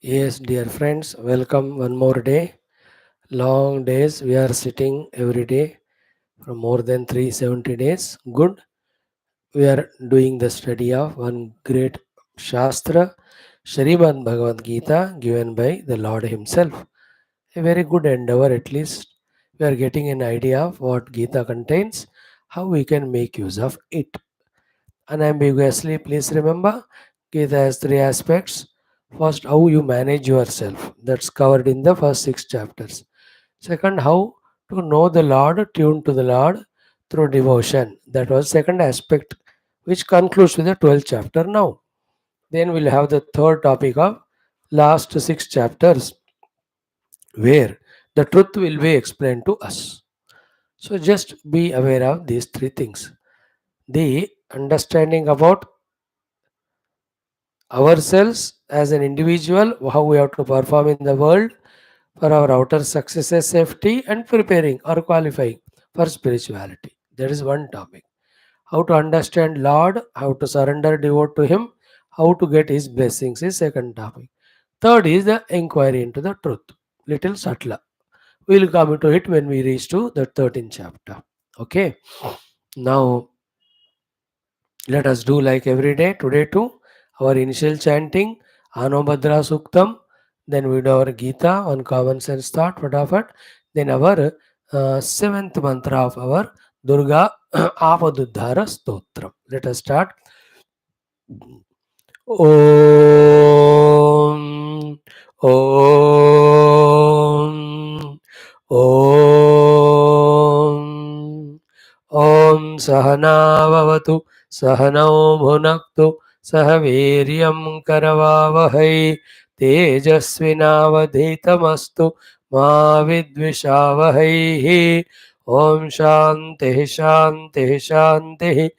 Yes, dear friends, welcome one more day. Long days, we are sitting every day for more than 370 days. Good. We are doing the study of one great Shastra, Srimad Bhagavad Gita, given by the Lord Himself. A very good endeavor, at least. We are getting an idea of what Gita contains, how we can make use of it. Unambiguously, please remember, Gita has three aspects. First, how you manage yourself. That's covered in the first six chapters. Second, how to know the Lord, tune to the Lord through devotion. That was second aspect, which concludes with the 12th chapter now. Then we'll have the third topic of last six chapters, where the truth will be explained to us. So just be aware of these three things. The understanding about ourselves as an individual, how we have to perform in the world for our outer successes, safety, and preparing or qualifying for spirituality. That is one topic. How to understand Lord, how to surrender, devote to Him, how to get His blessings is second topic. Third is the inquiry into the truth. Little subtler. We will come to it when we reach to the 13th chapter. Okay. Now let us do like every day, today too, our initial chanting, Anobhadra Suktam, then we do our Gita on common sense thought, Fatafat, then our seventh mantra of our Durga Apaduddhara Stotram. Let us start. Om Om Om Om Sahanavavatu Sahanau Bhunaktu Sahaviryam Karavavahai Tejasvinavadhitamastu Ma Vidvishavahai. Om Shanti Shanti Shanti.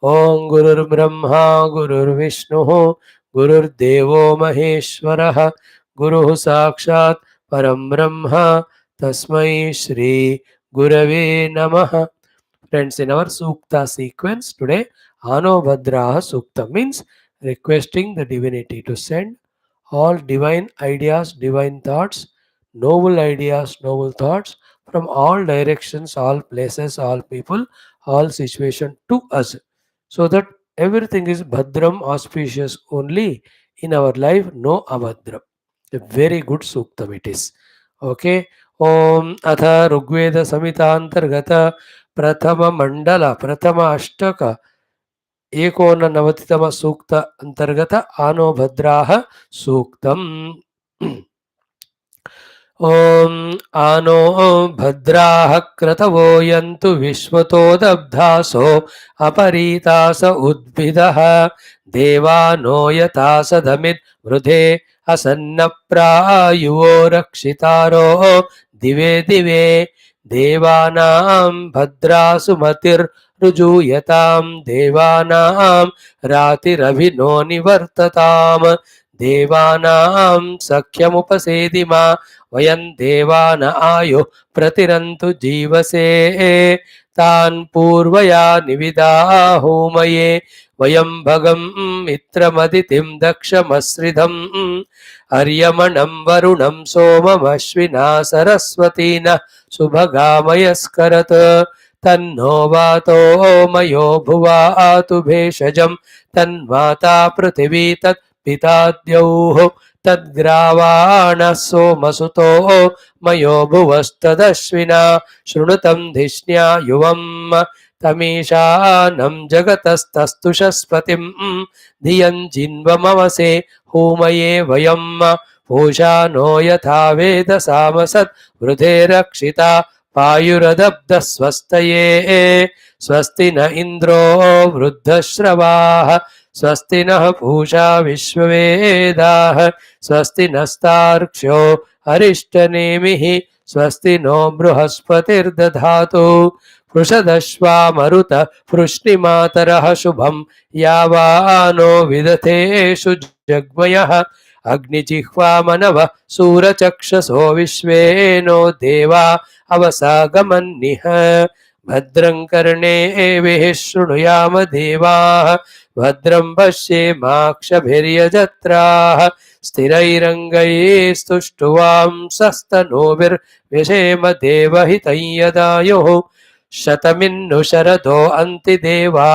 Om Gurur Brahma Gurur Vishnu Gurur Devo Maheshwara Guru Sakshat Param Brahma Tasmai Shri Gurave Namaha. Friends, in our Sukta sequence today, Anobhadraha Sukta means requesting the divinity to send all divine ideas, divine thoughts, noble ideas, noble thoughts from all directions, all places, all people, all situation to us, so that everything is Bhadram, auspicious only in our life, no Abhadram. A very good Suktam it is. Okay. Om Atha Rugveda Samitantargata Prathama Mandala Prathama Ashtaka एकोननवतितम सूक्त अंतर्गत आनो भद्राः सूक्तम्. ओम आनो भद्राः क्रतवो यन्तु विश्वतो दब्धासो अपरीतास उद्भिदः देवानो यथा सदमिद् वृधे असन्नप्रायुवो रक्षितारो दिवे दिवे देवानां भद्रासु मतिर्रुजूयतां देवानां रातिरभिनो निवर्तताम् देवानां सख्यमुपसेदिमा वयं देवान आयुः प्रतिरन्तु जीवसे तान् पूर्वया निविदाहोमये वयं भगं मित्रमदितिं दक्षमश्रिधम् अर्यमणं वरुणं सोममश्विना सरस्वतीन सुभगामयस्करत् तन्नो वातो मयो भुवातु भेषजं तन्माता पृथिवी तत् पिता द्यौः तद्ग्रावाणः सोमसुतो मयो भुवस्तदश्विना शृणुतं धिष्ण्या युवम् तमीशानं जगतस्तस्तुषस्पतिं धियं जिन्वमवसे होमये वयं पूषा नो यथा वेदसामसत् वृधे रक्षिता पायुरदब्धस्वस्तये स्वस्ति न इन्द्रो वृद्धश्रवाः स्वस्ति नः पूषा विश्ववेदाः स्वस्ति नस्तार्क्ष्यो अरिष्टनेमिः स्वस्ति नो बृहस्पतिर्दधातु पृषदश्वामरुत पृश्निमातरः शुभं यावानो विदथेषु जग्मयः अग्निजिह्वामनव सूरचक्षसो विश्वेनो देवा अवसागमन्निह भद्रं कर्णेभिः शृणुयाम देवाः भद्रं पश्येमाक्षभिर्यजत्राः स्थिरैरङ्गैस्तुष्टुवांसस्तनूभिर्व्यशेम देवहितं यदायुः शतमिन्नु शरदो अन्तिदेवा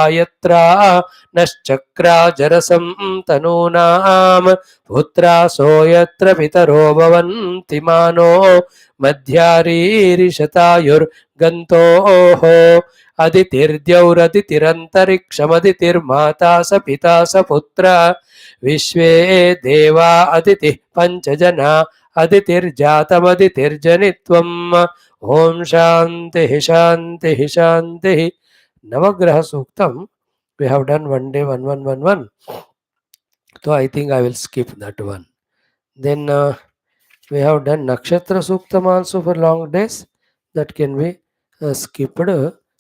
नश्चक्राजरसं तनूनां पुत्रासो यत्र पितरो भवन्ति मानो मध्यारीरिशतायुर्गन्तोः अदितिर्द्यौरदितिरन्तरिक्षमदितिर्माता स पिता स पुत्र विश्वे देवा अदितिः पञ्चजना अदितिर्जातमदितिर्जनित्वम् ओम शांति शांति शांति. Navagraha Suktam we have done one day 1111, so I think I will skip that one. Then we have done Nakshatra Suktam also for long days, that can be skipped.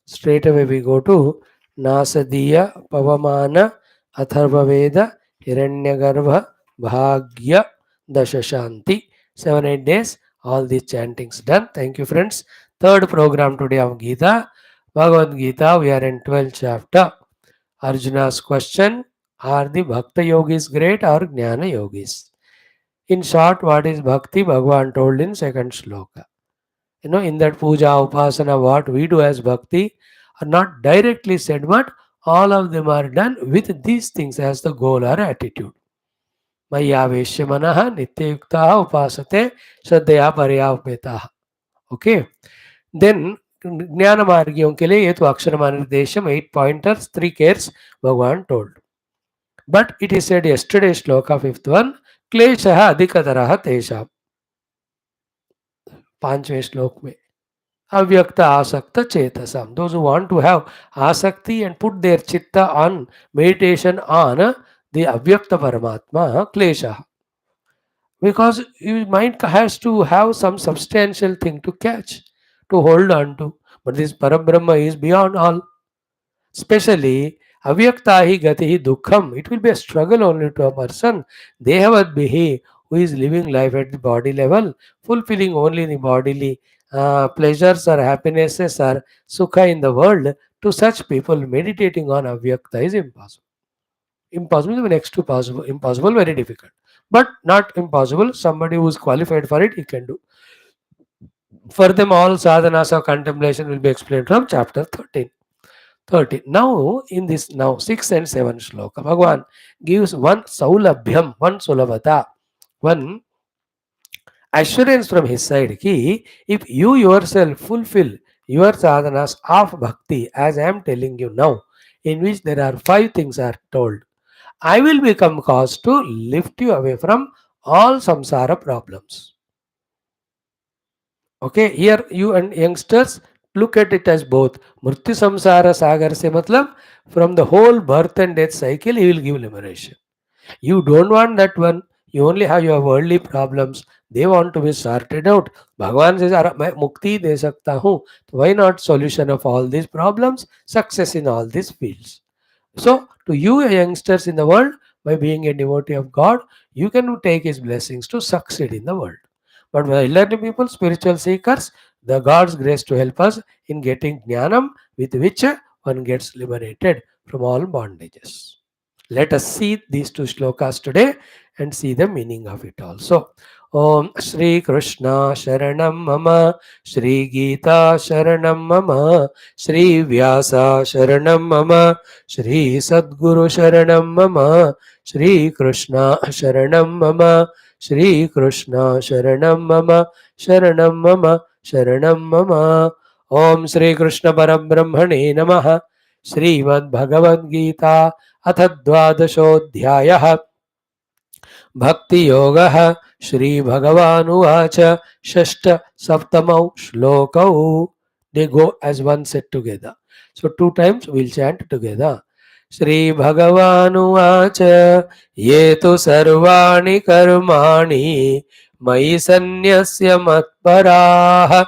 Straight away we go to Nasadiya Pavamana Atharva Veda Hiranyagarbha Bhagya Dashashanti. 7-8 days all these chantings done. Thank you friends. Third program today of Geetha, Bhagavad Gita. We are in 12th chapter. Arjuna's question: are the Bhakta yogis great or Jnana yogis? In short, what is Bhakti? Bhagavan told in second shloka. In that puja, upasana, what we do as Bhakti are not directly said, but all of them are done with these things as the goal or attitude. Maya Veshya Manaha Nityayuktaha Upasate Shraddhaya Paryavpetaha. Okay. Then Jnana Margiyon ke liye ye to Akshara Nirdesh 8 pointers, 3 cares Bhagavan told. But it is said yesterday shloka 5th one, Kleshaha Adhikataraha Tesha. 5वें श्लोक में avyakta asakta chetasam. Those who want to have asakti and put their chitta on meditation on the avyakta paramatma, klesha. Because your mind has to have some substantial thing to catch, to hold on to. But this Parabrahma is beyond all. Especially avyaktahi gatihi dukkham. It will be a struggle only to a person. Dehavadbihi, who is living life at the body level, fulfilling only the bodily pleasures or happinesses or sukha in the world. To such people, meditating on avyakta is impossible. Impossible is next to possible. Impossible, very difficult. But not impossible. Somebody who is qualified for it, he can do. For them, all sadhanas of contemplation will be explained from chapter 13. Now, in this 6 and 7 shloka, Bhagavan gives one saulabhyam, one sulavata, one assurance from his side. Ki, if you yourself fulfill your sadhanas of bhakti, as I am telling you now, in which there are 5 things are told, I will become cause to lift you away from all samsara problems. Okay, here you and youngsters, look at it as both. Murti samsara sagar se matlab, from the whole birth and death cycle, he will give liberation. You don't want that one. You only have your worldly problems. They want to be sorted out. Bhagavan says, "मैं mukti de sakta hu." Why not solution of all these problems? Success in all these fields. So, to you youngsters in the world, by being a devotee of God, you can take His blessings to succeed in the world. But for elderly people, spiritual seekers, the God's grace to help us in getting jnanam, with which one gets liberated from all bondages. Let us see these 2 shlokas today and see the meaning of it also. Om Shri Krishna Sharanam Mama, Shri Geetha Sharanam Mama, Shri Vyasa Sharanam Mama, Shri Sadguru Sharanam Mama, Shri Krishna Sharanam Mama, Shri Krishna Sharanam Mama, Sharanam Mama, Sharanam Mama. Om Shri Krishna Parabrahmane Namaha. Srimad Bhagavad Gita अथ द्वादशोऽध्यायः भक्तियोगः श्रीभगवानुवाच षष्ठ सप्तमौ श्लोकौ. They go as one set together. So 2 times we'll chant together. श्रीभगवानुवाच ये तु सर्वाणि कर्माणि मयि सन्न्यस्य मत्पराः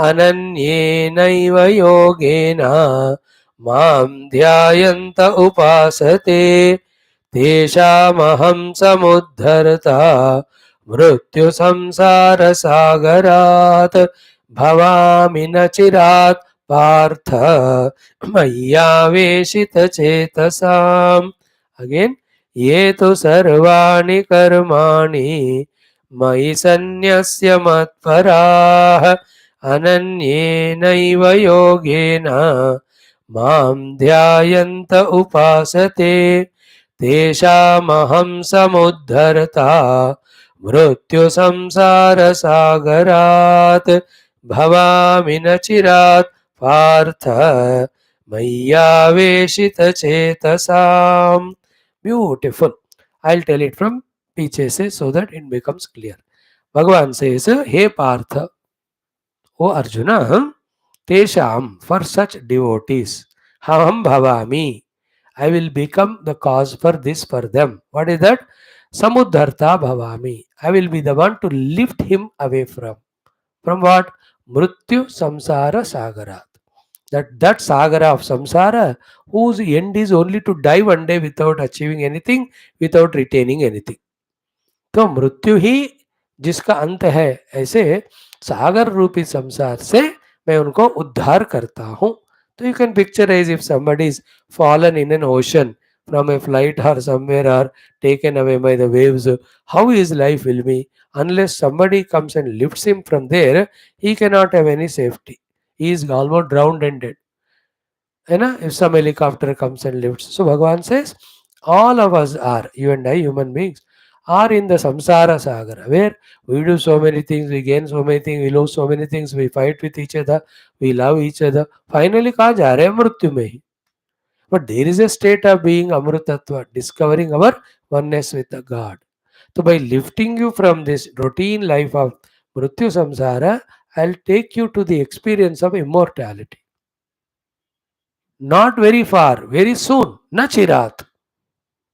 अनन्येनैव योगेन मां ध्यायन्त उपासते तेषामहं समुद्धरता मृत्यु संसार सागरात् भवामि न चिरात् Partha मय्यावेशित चेतसाम्. Again, ye tu sarvani karmani mayi sanyasya matparah ananyenaiva yogena mam dhyayanta upasate teshamaham samudharta mrityu samsara sagarat bhavami nachirat partha Mayyaveshita chetasam. Beautiful. I'll tell it from पीछे से so that it becomes clear. Bhagavan says, Hey Partha, O Arjuna, Tesham, for such devotees, Ham Bhavami, I will become the cause for this for them. What is that? Samudharta Bhavami. I will be the one to lift him away from. From what? Mrityu Samsara Sagarat. That Sagara of Samsara, whose end is only to die one day without achieving anything, without retaining anything. तो मृत्यु ही जिसका अंत है, ऐसे सागर रूपी संसार से मैं उनको उद्धार करता हूं. तो you can picturise if somebody is fallen in an ocean from a flight or somewhere or taken away by the waves, how his life will be unless somebody comes and lifts him from there. He cannot have any safety. He is almost drowned and dead. है ना, if some helicopter comes and lifts. So Bhagavan says, all of us are, you and I, human beings, are in the samsara sagara, where we do so many things, we gain so many things, we lose so many things, we fight with each other, we love each other. Finally, कहाँ जा रहे हैं? मृत्यु में ही. But there is a state of being amrutatva, discovering our oneness with the God. So by lifting you from this routine life of mrityu samsara, I'll take you to the experience of immortality. Not very far, very soon, nachirat.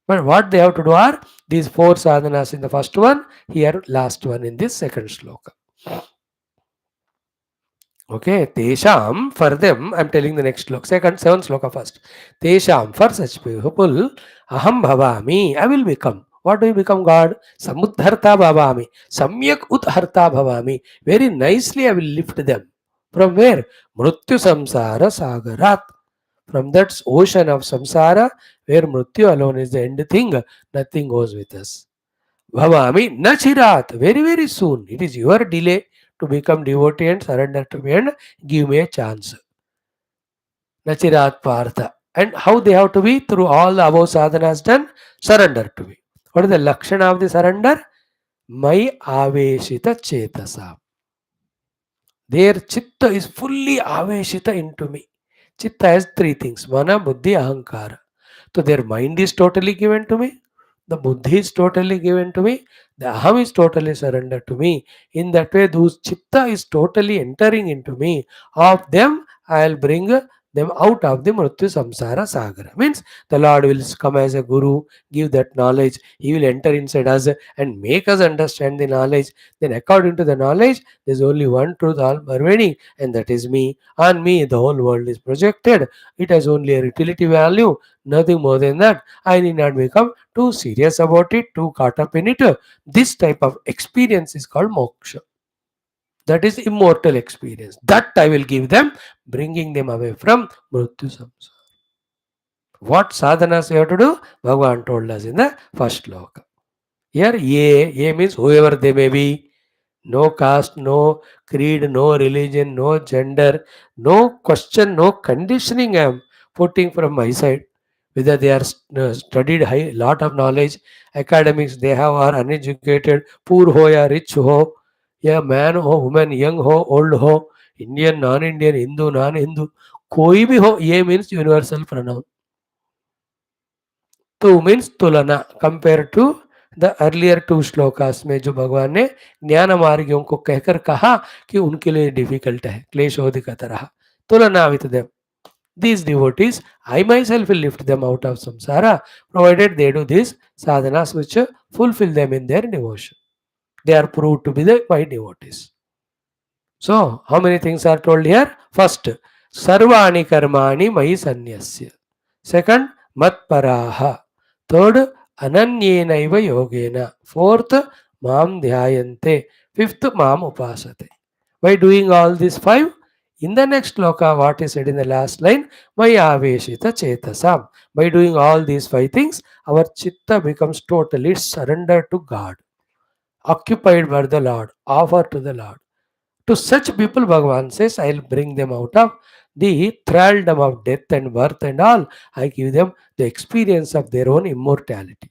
But what they have to do are these four sadhanas in the first one, here last one in this second shloka. Okay, Tesham, for them, I'm telling the next shloka, seventh shloka first. Tesham, for such people, Aham Bhavami, I will become. What do you become, God? Samudharta Bhavami, Samyak Utharta Bhavami. Very nicely I will lift them. From where? Mrityu Samsara Sagarat. From that ocean of samsara, where mrityu alone is the end thing, nothing goes with us. Bhavami nachirat, very very soon. It is your delay to become devotee and surrender to me and give me a chance. Nachirat partha. And how they have to be? Through all the above sadhanas done, surrender to me. What is the lakshana of the surrender? Mai aveshita chetasa. Their chitta is fully aveshita into me. Chitta has three things: mana, buddhi, ahankara. So their mind is totally given to me, the buddhi is totally given to me, the aham is totally surrendered to me. In that way, whose chitta is totally entering into me, of them I'll bring them out of the mrityu samsara sagara. Means the Lord will come as a guru, give that knowledge, he will enter inside us and make us understand the knowledge. Then according to the knowledge, there's only one truth all pervading, and that is me. On me the whole world is projected. It has only a utility value, nothing more than that. I need not become too serious about it, too caught up in it. This type of experience is called moksha. That is immortal experience. That I will give them, bringing them away from mrityu samsara. What sadhanas you have to do? Bhagavan told us in the first sloka. Here, ye means whoever they may be. No caste, no creed, no religion, no gender, no question, no conditioning I am putting from my side. Whether they are studied high, lot of knowledge, academics they have or uneducated, poor ho ya rich ho, या man हो, woman, young हो, old हो, Indian, non-Indian, Hindu, non-Hindu, कोई भी हो, ये means universal pronoun. तो means तुलना compare to the earlier two shlokas में जो भगवान ने ज्ञान मार्गियों को कहकर कहा कि उनके लिए डिफिकल्ट है, क्लेशोधिक तरह. तुलना with them. These devotees, I myself will lift them out of samsara, provided they do these sadhanas which fulfill them in their devotion. They are proved to be my devotees. So, how many things are told here? First, sarvani karmani mai sanyasya. Second, matparaha. Third, ananyenaiva yogena. Fourth, mam dhyayante. Fifth, mam upasate. By doing all these five, In the next shloka, what is said in the last line? Maya aveshita chetasam. By doing all these five things, our chitta becomes totally surrendered to God, occupied by the Lord, offered to the Lord. To such people, Bhagavan says, I'll bring them out of the thraldom of death and birth and all. I give them the experience of their own immortality.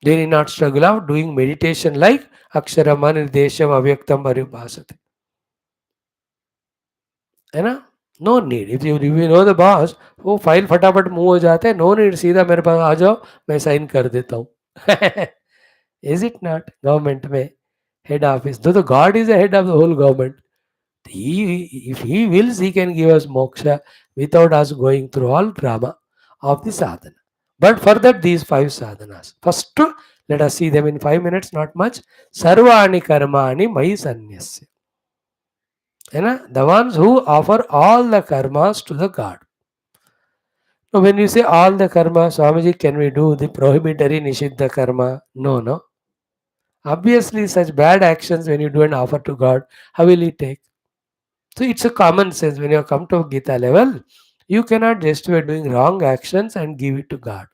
They need not struggle of doing meditation like Aksharam Nirdesham Avyaktam Paribhasati. है ना? No need. If you know the boss, वो file फटाफट move हो जाते हैं. No need, सीधा मेरे पास आ जाओ, मैं साइन कर देता हूँ. Is it not? गवर्नमेंट में head office, though God is the head of the whole government. If he wills, he can give us moksha without us going through all drama of the sadhana. But for that, these five sadhanas. First, let us see them in 5 minutes, not much. Sarvani karmani mai sanyasya. The ones who offer all the karmas to the God. Now, when you say all the karma, Swamiji, can we do the prohibitory nishiddha karma? No, no. Obviously, such bad actions when you do an offer to God, how will He take? So it's a common sense. When you come to Geetha level, you cannot justify doing wrong actions and give it to God.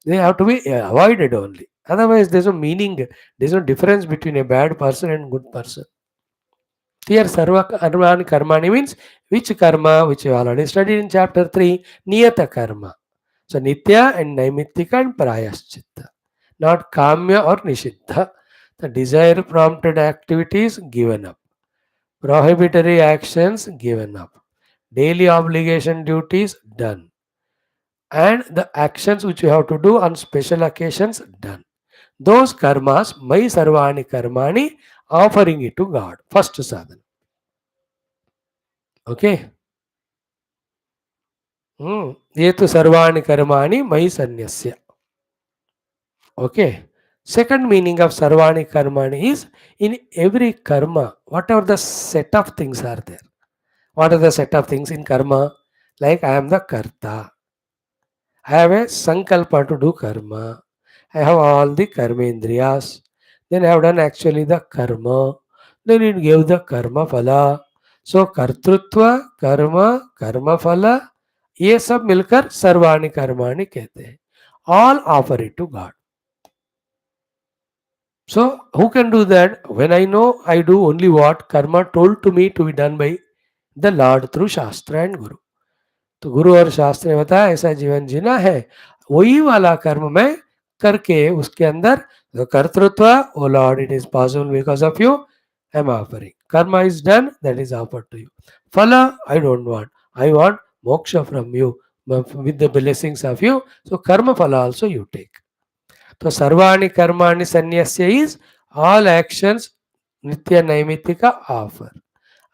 They have to be avoided only. Otherwise, there's no meaning, there's no difference between a bad person and good person. Here, Sarva Karmani Karmani means which karma, which you already studied in chapter 3, Niyata Karma. So, Nitya and Naimittika and Prayaschitta. Not Kamya or Nishiddha. The desire prompted activities given up. Prohibitory actions given up. Daily obligation duties done. And the actions which you have to do on special occasions done. Those karmas, Mai Sarvani Karmani, offering it to God. First sadhana. Okay. ये तो सर्वाणि कर्माणि मयि सन्न्यस्य. Okay. Second meaning of sarvani karmani is in every karma, whatever the set of things are there. What are the set of things in karma? Like I am the karta. I have a sankalpa to do karma. I have all the karma indriyas. Then I have done actually the karma. Then it gave the karma phala. So kartrutva, karma, karma phala, ये सब मिलकर सर्वाणि कर्माणि कहते हैं. All offer it to God. So who can do that? When I know I do only what karma told to me to be done by the Lord through Shastra and Guru. तो गुरु और शास्त्र ने बताया ऐसा जीवन जीना है, वही वाला कर्म मैं करके उसके अंदर कर्तृत्व, O Lord it is possible because of you, I am offering. Karma is done, that is offered to you. Phala I don't want, I want moksha from you with the blessings of you. So karma phala also you take. So sarvani karmani sannyasya is all actions nitya naimittika offer.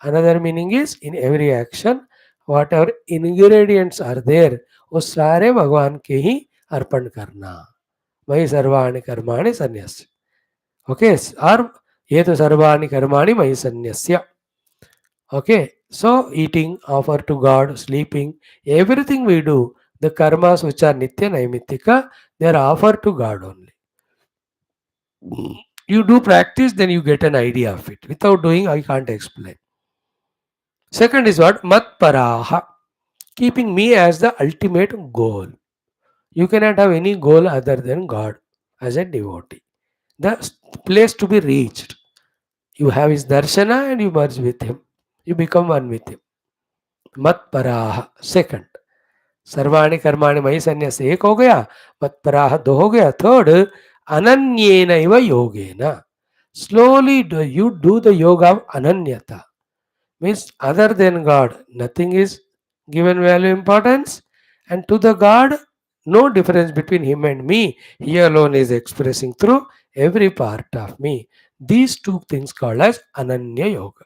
Another meaning is in every action whatever ingredients are there वो सारे भगवान के ही अर्पण करना. मयि सर्वाणि कर्माणि सन्न्यस्य. Okay. और ये तो सर्वाणि कर्माणि मयि सन्न्यस्य. Okay, so eating, offer to God, sleeping, everything we do, the karmas which are nitya naimittika, they are offered to God only. You do practice, then you get an idea of it. Without doing, I can't explain. Second is what? Mat paraha, keeping me as the ultimate goal. You cannot have any goal other than God as a devotee. The place to be reached. You have his darshana and you merge with him. You become one with him. Mat paraha. Second. सर्वाणि कर्माणि मयि सन्न्यस्य एक हो गया, मत्पराह दो हो गया. थर्ड, अनन्येन इव योगेन. Slowly you do the yoga of ananyata. Means other than God, nothing is given value importance, and to the God, no difference between him and me. He alone is expressing through every part of me. These two things called as ananya yoga.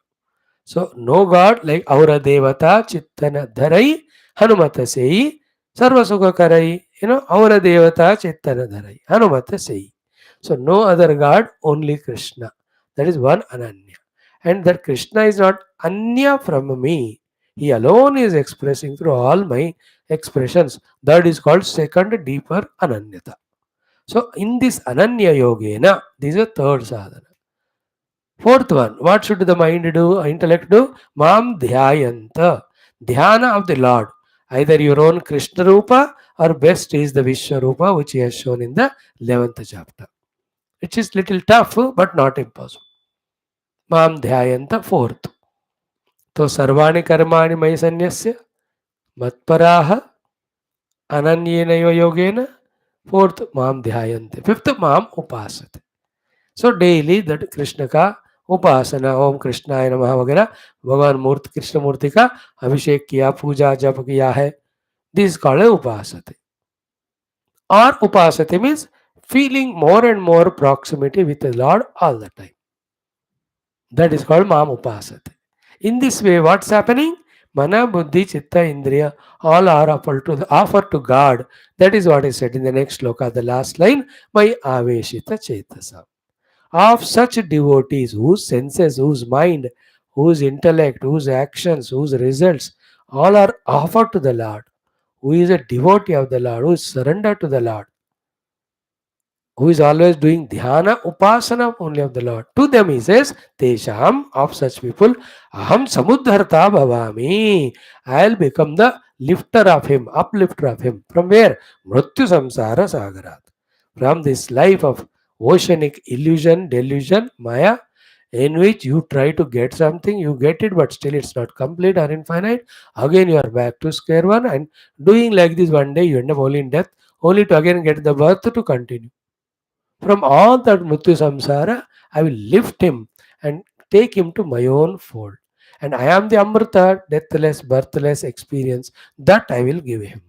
So no God like aura devata chittana dharai hanumata sei sarva sukha karai. Aura devata chittana dharai hanumata sei. So no other God, only Krishna. That is one ananya. And that Krishna is not anya from me. He alone is expressing through all my expressions. That is called second deeper ananyata. So in this ananya yogena, this is a third sadhana. Fourth one, what should the mind do, intellect do? Mam dhyayanta. Dhyana of the Lord. Either your own Krishna Rupa or best is the Vishwa Rupa, which he has shown in the 11th chapter. Which is little tough, but not impossible. Mam dhyayanta, fourth. तो सर्वाणि कर्माणि मयि सन्न्यस्य मत्पराः अनन्येनैव योगेन. Fourth, माम ध्यायन्ते. Fifth, माम उपासते. So daily that Krishna का उपासना, ओम कृष्णाय नमः वगैरह, भगवान मूर्ति कृष्ण मूर्ति का अभिषेक किया, पूजा जप किया है. दिस कॉल्ड उपासते. और उपासते means feeling more and more proximity with the Lord all the time. That is called Mam Upasate. In this way, what's happening? Mana, Buddhi, Chitta, Indriya, all are offered to God. That is what is said in the next sloka, the last line, My Aveshita Chetasa. Of such devotees whose senses, whose mind, whose intellect, whose actions, whose results, all are offered to the Lord, who is a devotee of the Lord, who is surrendered to the Lord, who is always doing dhyana, upasana only of the Lord. To them he says, Tesham, of such people, Aham samudharta bhavami. I'll become the lifter of him, uplifter of him. From where? Mrityu samsara sagarat. From this life of oceanic illusion, delusion, maya, in which you try to get something, you get it, but still it's not complete or infinite. Again you are back to square one, and doing like this one day you end up only in death, only to again get the birth to continue. From all that Mrityu Samsara, I will lift him and take him to my own fold. And I am the Amrita, deathless, birthless experience that I will give him.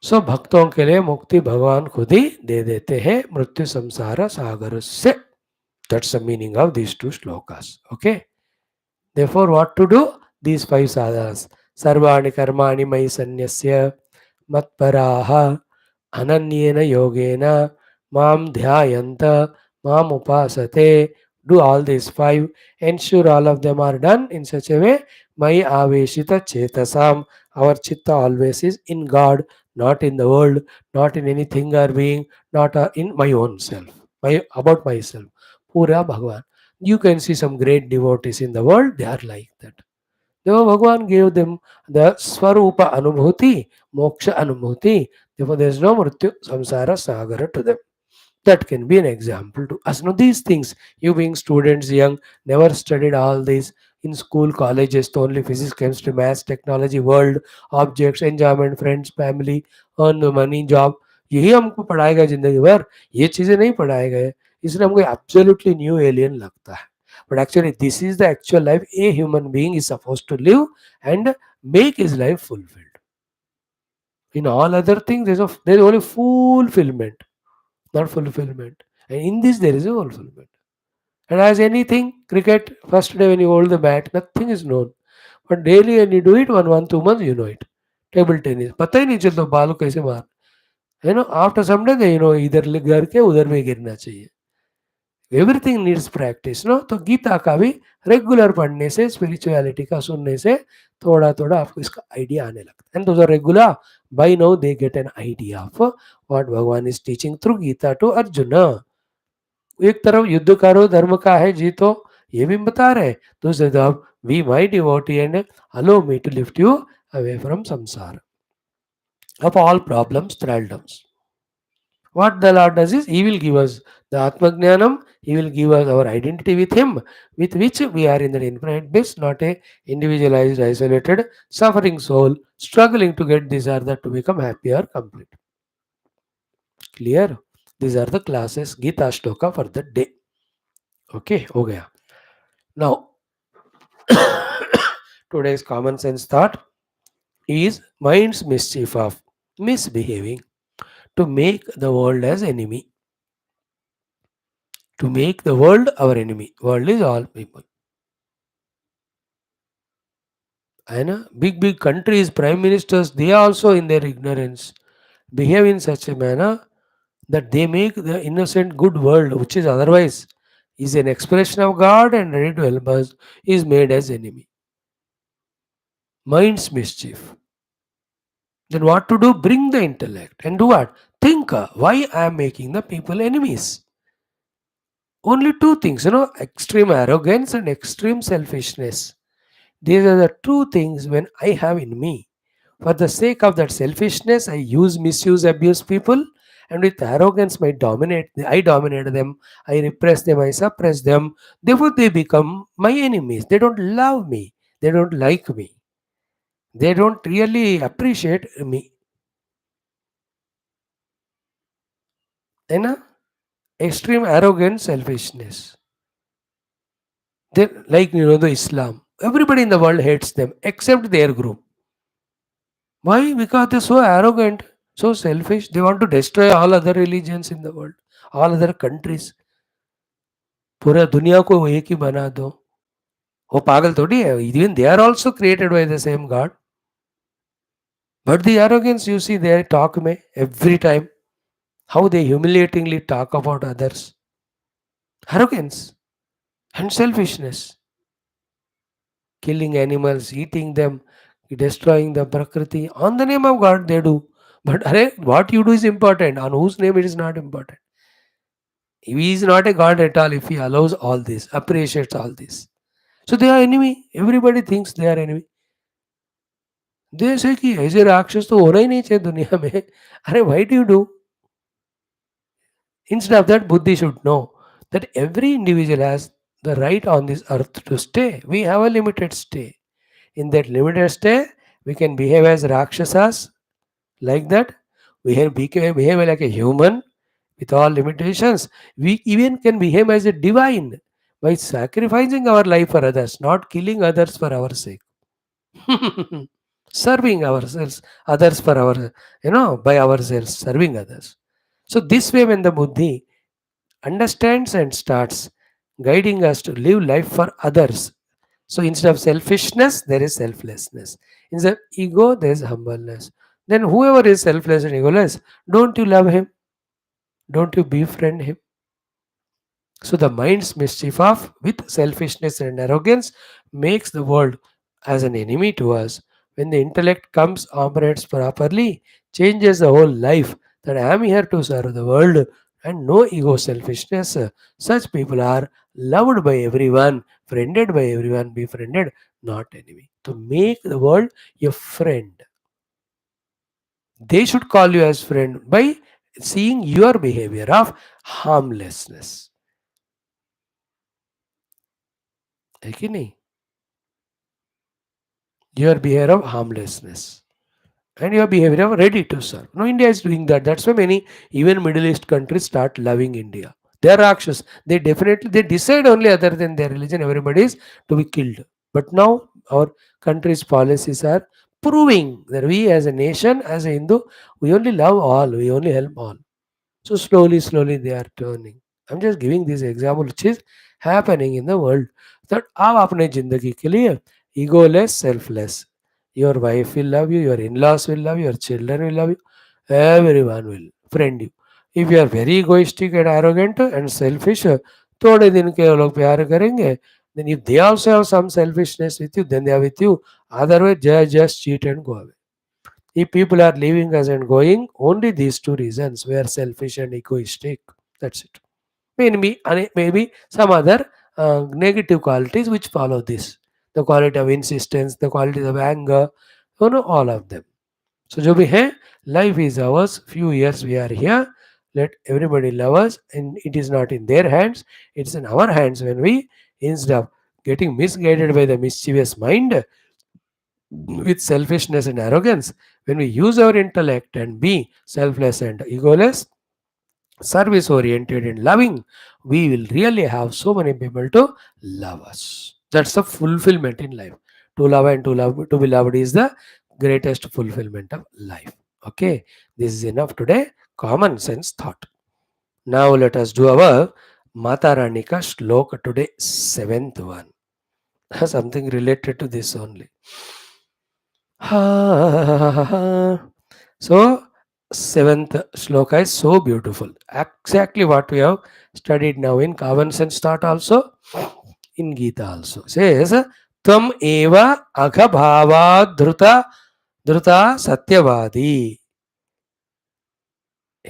So भक्तों के लिए मुक्ति भगवान खुद ही दे देते हैं मृत्यु संसार सागर से. That's the meaning of these two shlokas. Okay. Therefore, what to do? These five sadhanas. Sarvani karmani mai sanyasya matparaha ananyena yogena mam dhyayanta mam upasate. Do all these five. Ensure all of them are done in such a way. Mai aveshita chetasam. Our chitta always is in God, not in the world, not in anything or being, not in my own self, about myself. Pura Bhagavan. You can see some great devotees in the world, they are like that. Therefore, Bhagavan gave them the Swarupa Anubhuti, Moksha Anubhuti. Therefore, there is no Mrityu Samsara Sagara to them. That can be an example to us. Now, these things, you being students, young, never studied all these in school, colleges, तो only physics, chemistry, maths, technology, world, objects, enjoyment, friends, family, earn money, job. यही हमको पढ़ाएगा जिंदगी भर, ये चीजें नहीं पढ़ाए गए, इसलिए हमको एब्सोल्युटली न्यू एलियन लगता है. But actually, this is the actual life a human being is supposed to live and make his life fulfilled. In all other things, there's only fulfillment, not fulfillment. And in this, there is a fulfillment. And as anything, cricket, first day when you hold the bat, nothing is known. But daily when you do it, 2 months, you know it. Table tennis, पता ही नहीं चलता बाल कैसे मार. You know, after some day, you know, इधर गिर के उधर में गिरना चाहिए. Everything needs practice. नो तो गीता का भी रेगुलर पढ़ने से, स्पिरिचुअलिटी का सुनने से थोड़ा थोड़ा आपको इसका आइडिया आने लगता है. And those are regular, by now they get an idea of what Bhagwan is teaching through Gita to Arjun. एक तरफ युद्ध करो, धर्म का है जीतो, ये भी बता रहे. दूसरी तरफ be my devotee and allow me to lift you away from samsara of all problems, thraldoms. What the Lord does is, He will give us the Atma Jnanam, He will give us our identity with Him, with which we are in the infinite bliss, not a individualized, isolated, suffering soul, struggling to get this or that to become happy or complete. Clear? These are the classes, Gita Shloka for the day. Okay, ho gaya. Now, today's common sense thought is mind's mischief of misbehaving to make the world as enemy. To make the world our enemy. World is all people. And big countries, prime ministers, they also in their ignorance behave in such a manner that they make the innocent good world, which is otherwise is an expression of God and ready to help us, is made as enemy. Mind's mischief. Then what to do? Bring the intellect and do what? Think why I am making the people enemies. Only two things, extreme arrogance and extreme selfishness. These are the two things when I have in me. For the sake of that selfishness, I misuse, abuse people, and with arrogance, I dominate them, I repress them, I suppress them. Therefore, they become my enemies. They don't love me, they don't like me, they don't really appreciate me. You know? Extreme arrogance, selfishness. They like the Islam. Everybody in the world hates them except their group. Why? Because they're so arrogant, so selfish. They want to destroy all other religions in the world, all other countries. पूरा दुनिया को एक ही बना दो. वो पागल थोड़ी है. Even they are also created by the same God. But the arrogance you see they talk में every time. How they humiliatingly talk about others. Arrogance and selfishness. Killing animals, eating them, destroying the Prakriti. On the name of God they do. But what you do is important. On whose name it is not important. He is not a God at all if he allows all this, appreciates all this. So they are enemy. Everybody thinks they are enemy. They say कि ऐसे राक्षस तो होना ही नहीं चाहिए दुनिया में. अरे why do you do? Instead of that, Buddhi should know that every individual has the right on this earth to stay. We have a limited stay. In that limited stay, we can behave as rakshasas like that. We can behave like a human with all limitations. We even can behave as a divine by sacrificing our life for others, not killing others for our sake. Serving ourselves, others for our, by ourselves, serving others. So, this way, when the Buddhi understands and starts guiding us to live life for others, so instead of selfishness, there is selflessness. Instead of ego, there is humbleness. Then, whoever is selfless and egoless, don't you love him? Don't you befriend him? So the mind's mischief of with selfishness and arrogance makes the world as an enemy to us. When the intellect comes, operates properly, changes the whole life that I am here to serve the world and no ego selfishness. Such people are loved by everyone, friended by everyone, befriended, not enemy. To make the world your friend. They should call you as friend by seeing your behavior of harmlessness. है कि नहीं? Your behavior of harmlessness and your behavior of ready to serve. Now, India is doing that. That's why many, even Middle East countries, start loving India. They are Rakshas. They decide only other than their religion, everybody is to be killed. But now, our country's policies are proving that we as a nation, as a Hindu, we only love all, we only help all. So slowly they are turning. I'm just giving this example which is happening in the world. That आप अपने जिंदगी के लिए egoless, selfless. Your wife will love you, your in-laws will love you, your children will love you, everyone will friend you. If you are very egoistic and arrogant and selfish, थोड़े दिन के वो लोग प्यार करेंगे. Then if they also have some selfishness with you, then they are with you. Otherwise, just cheat and go away. If people are leaving us and going, only these two reasons, we are selfish and egoistic. That's it. Maybe some other negative qualities which follow this. The quality of insistence, the quality of anger, all of them. So जो भी है, life is ours. Few years we are here. Let everybody love us, and it is not in their hands. It's in our hands when we, instead of getting misguided by the mischievous mind, with selfishness and arrogance, when we use our intellect and be selfless and egoless, service oriented and loving, we will really have so many people to love us. That's the fulfillment in life. To love and to be loved is the greatest fulfillment of life. Okay, this is enough today. Common sense thought. Now let us do our Mata Rani ka shloka today, seventh one. Something related to this only. So, seventh shloka is so beautiful. Exactly what we have studied now in common sense thought also, in Geetha also. Says, Tvam eva aghabhava dhruta satyavadi.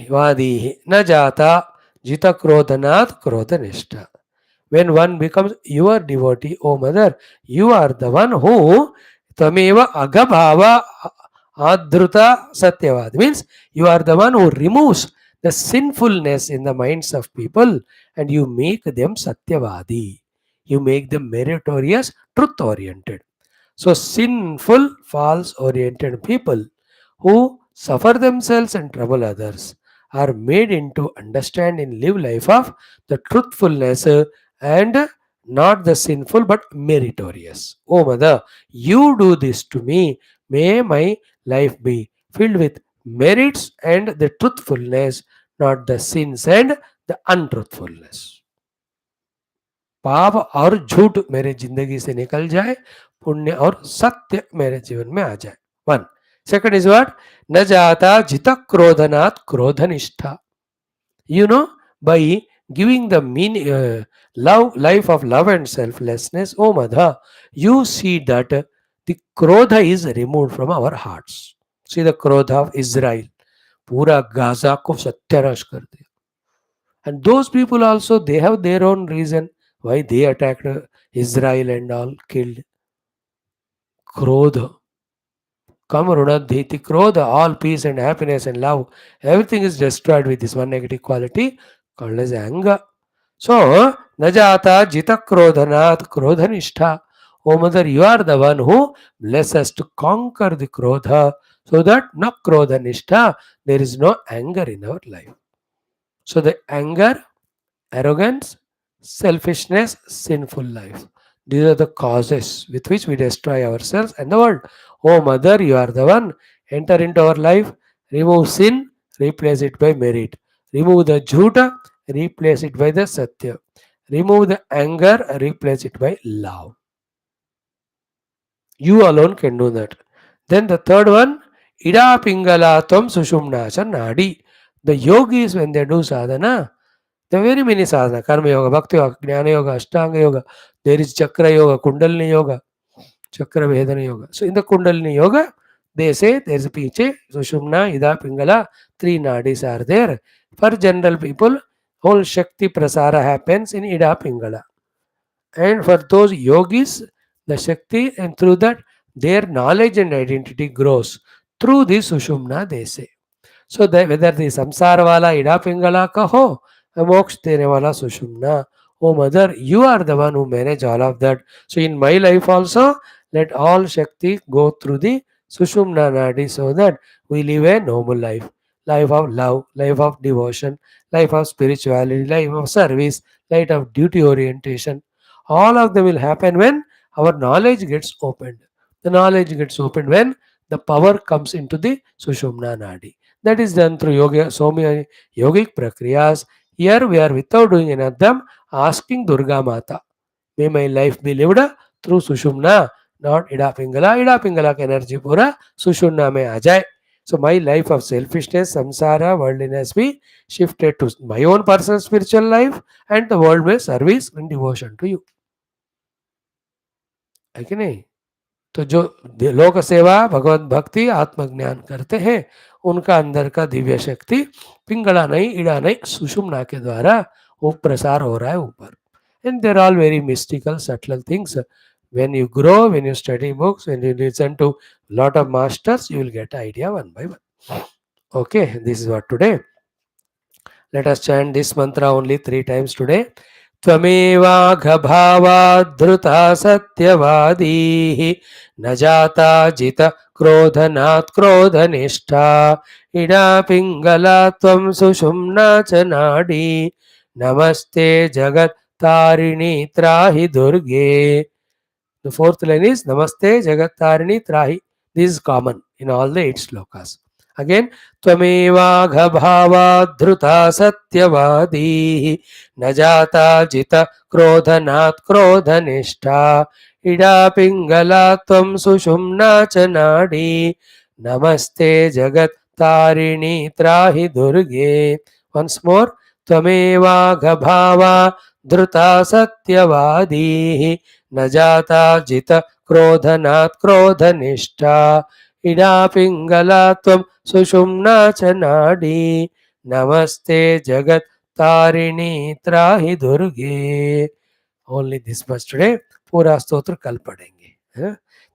Vadi na jata Jita Krodhanat Krodhanishta. When one becomes your devotee, O mother, you are the one who Tameva Agabhava Adruta Satyavad. Means you are the one who removes the sinfulness in the minds of people and you make them Satyavadi. You make them meritorious, truth oriented. So, sinful, false oriented people who suffer themselves and trouble others are made into understand and live life of the truthfulness and not the sinful but meritorious. Oh mother, you do this to me. May my life be filled with merits and the truthfulness, not the sins and the untruthfulness. पाप और झूठ मेरे जिंदगी से निकल जाए, पुण्य और सत्य मेरे जीवन में आ जाए. One. Second is what? न जाता जित क्रोधनात् क्रोधनिष्ठा. You know, by giving the life of love and selflessness, oh mother, you see that the krodha is removed from our hearts. See the krodha of Israel. पूरा Gaza को सत्यानाश कर दिया. And those people also, they have their own reason why they attacked Israel and all, killed. Krodha. Kamarunadhiti Krodha, all peace and happiness and love. Everything is destroyed with this one negative quality called as anger. So, Najata Jita Krodhanat Krodhanishta. O mother, you are the one who bless us to conquer the Krodha so that no Krodhanishta, there is no anger in our life. So, the anger, arrogance, selfishness, sinful life. These are the causes with which we destroy ourselves and the world. Oh mother, you are the one. Enter into our life, remove sin, replace it by merit. Remove the jhuta, replace it by the satya. Remove the anger, replace it by love. You alone can do that. Then the third one, Ida Pingala Tvam Sushumna Nadi. The yogis, when they do sadhana, there are very many sadhana, karma yoga, bhakti yoga, jnana yoga, ashtanga yoga. There is chakra yoga, kundalini yoga, chakra vedana yoga. So in the kundalini yoga, they say there is a piche, sushumna, ida, pingala, three nadis are there. For general people, whole shakti prasara happens in ida, pingala. And for those yogis, the shakti, and through that, their knowledge and identity grows. Through this sushumna, they say. So that whether the samsara wala ida pingala ka ho, moksha dene wala sushumna. Oh mother, you are the one who manage all of that. So in my life also, let all Shakti go through the sushumna nadi so that we live a noble life. Life of love, life of devotion, life of spirituality, life of service, life of duty orientation. All of them will happen when our knowledge gets opened. The knowledge gets opened when the power comes into the sushumna nadi. That is done through yoga, so many yogic prakriyas. Here we are without doing any of them, asking Durga Mata, may my life be lived through Sushumna, not Ida Pingala. Ida Pingala ka energy pura Sushumna mein aa jaye. So my life of selfishness, samsara, worldliness be shifted to my own personal spiritual life and the world में service and devotion to you. है कि नहीं? तो जो लोक सेवा भगवत भक्ति आत्मज्ञान करते हैं उनका अंदर का दिव्य शक्ति पिंगला नहीं इड़ा नहीं सुषुम्ना के द्वारा वो प्रसार हो रहा है ऊपर. And they're all very mystical, subtle things. When you grow, when you study books, when you listen to lot of masters, you will get idea one by one. Okay, this is what today. Let us chant this mantra only 3 times today. त्वमेवाघभावाद्धृता सत्यवादीः न जाता जित क्रोधनात् क्रोधनिष्ठा इडा पिङ्गला त्वं सुषुम्ना च नाडी नमस्ते जगत्तारिणी त्राहि दुर्गे. The fourth line is Namaste Jagatarini Trahi. This is common in all the 8 shlokas. Again, Tvameva Ghabhava Dhruta Satyavadi Najata Jita Krodhanat Krodhanishta Ida Pingala Tvam Sushumna Chanadi Namaste Jagat Tarini Trahi Durge. Once more, Tvameva Ghabhava Dhruta Satyavadi न जाता जित क्रोधनात् क्रोधनिष्ठा इडा पिंगला त्वं सुषुम्ना च नाडी नमस्ते जगत् तारिणी त्राहि दुर्गे. Only this much today. Pura stotra kal padenge.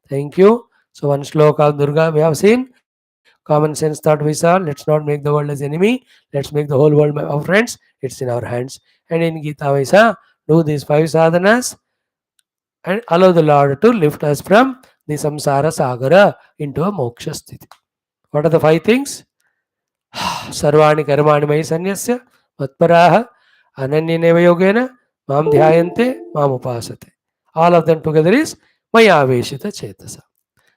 Thank you. So one shloka of Durga we have seen. Common sense thought we saw. Let's not make the world as enemy. Let's make the whole world our friends. It's in our hands. And in Geetha we saw, do these 5 sadhanas and allow the Lord to lift us from the samsara sagara into a moksha sthiti. What are the 5 things? सर्वाणि कर्माणि मयि सन्न्यस्य मत्पराः अनन्येनैव योगेन मां ध्यायन्ते माम् उपासते. All of them together is maya aveshita chetasa.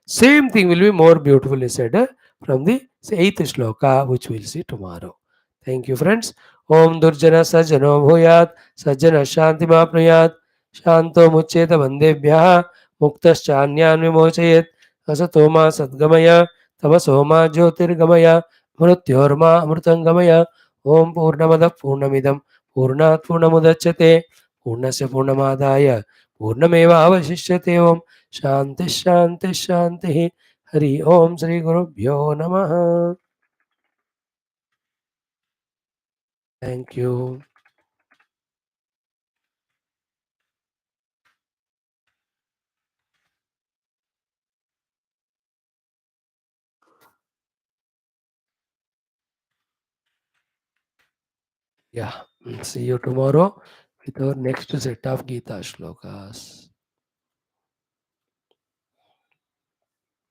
Same thing will be more beautifully said from the 8th shloka, which we'll see tomorrow. Thank you, friends. Om Durjana Sajjano Bhuyat Sajjana Shanti Mapnuyat Shanto Muccheta Vandebhyaha Muktaschanyan Vimochayet Asatoma Sadgamaya Tamasoma Jyotirgamaya Mrutyorma Amrutangamaya. Om Purnamada Purnamidam Purnat Purnamudachyate Purnasya Purnamadaya Purnameva Avashishyate. Om Shanti Shanti Shanti. Hari Om Sri Gurubhyo Namaha. Thank you. Yeah. See you tomorrow with our next set of Gita shlokas.